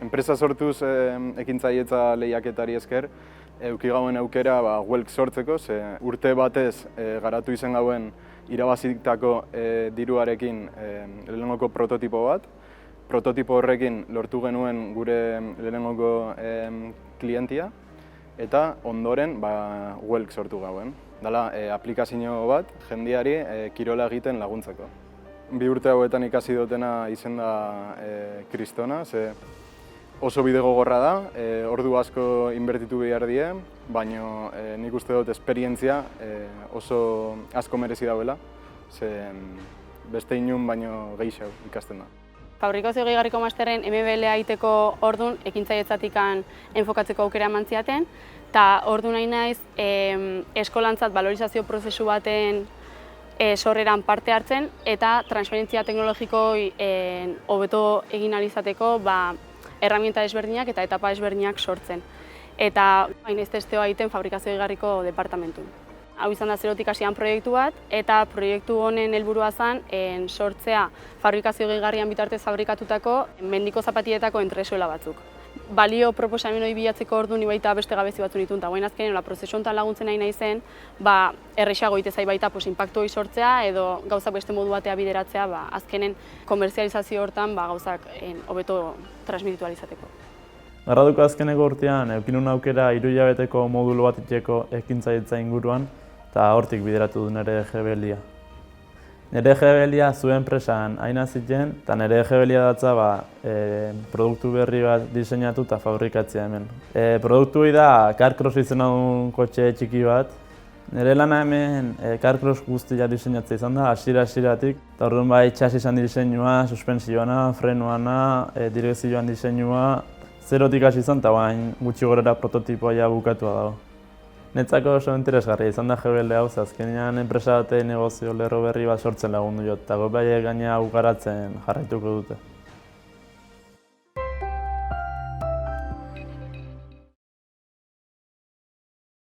Enpresa sortuz ekintzailetza lehiaketari esker, eduki gauen aukera Welk sortzeko, ze urte batez garatu izan gauen irabazitako diruarekin lehenengoko prototipo bat. Prototipo horrekin lortu genuen gure lehenengoko klientia, eta ondoren Welk sortu gauen. Dala aplikazio bat jendeari kirola egiten laguntzeko. 2 urte hauetan ikasi dutena izen da kristona, ze oso bide gogorra da, ordu asko inbertitu behar die, baina nik uste dut esperientzia oso asko merezi dauela, ze beste inun baino gehiago ikasten da. Fabrikazio gehigarriko masterren MBL-a egiteko ordun ekintzailetzatik enfokatzeko aukera eman zidaten, eta ordu nahi naiz eskolantzat valorizazio prozesu baten sorreran parte hartzen eta transferentzia teknologiko hobeto egin ahal izateko erraminta desberdinak eta etapa desberdinak sortzen. Eta ez testeoa egiten fabrikazio gehigarriko departamentun. Hau izan da zerotik hasian proiektu bat, eta proiektu honen helburua zen sortzea fabrikazio gehigarrian bitartez fabrikatutako mendiko zapatietako entresuela batzuk. Balio proposamen hori bilatzeko ordu ni baita beste gabezi batzu nituen, eta guain azkenen prozesu honetan laguntzen nahi naizen, errazago egite zait baita inpaktu hori sortzea edo gauzak beste modu batea bideratzea, azkenen komerzializazio hortan gauzak hobeto transmititu ahal izateko. Garraduko azkeneko urtean eukinun aukera 3 hilabeteko modulo bat itxeko ekintzailetza inguruan, eta hortik bideratu du nire GBLia. Nire GBLia zuen enpresan hain ziren, eta nire GBLia datza produktu berri bat diseinatu eta fabrikatzea hemen. Produktu hori da CarCross izena duen kotxe txiki bat. Nire lana hemen CarCross guztia diseinatzea izan da, hasiera-hasieratik. Eta orduan txasi izan diseinua, suspensioana, frenuana, direkzioan diseinua, zerotik hasi izan, eta gutxi gorera prototipoa bukatua dago. Netzako oso interesgarria izan da GBL hau, azkenean enpresa batei negozio lerro berri bat sortzen lagundu jot, eta gobaiek gaina garatzen jarraituko dute.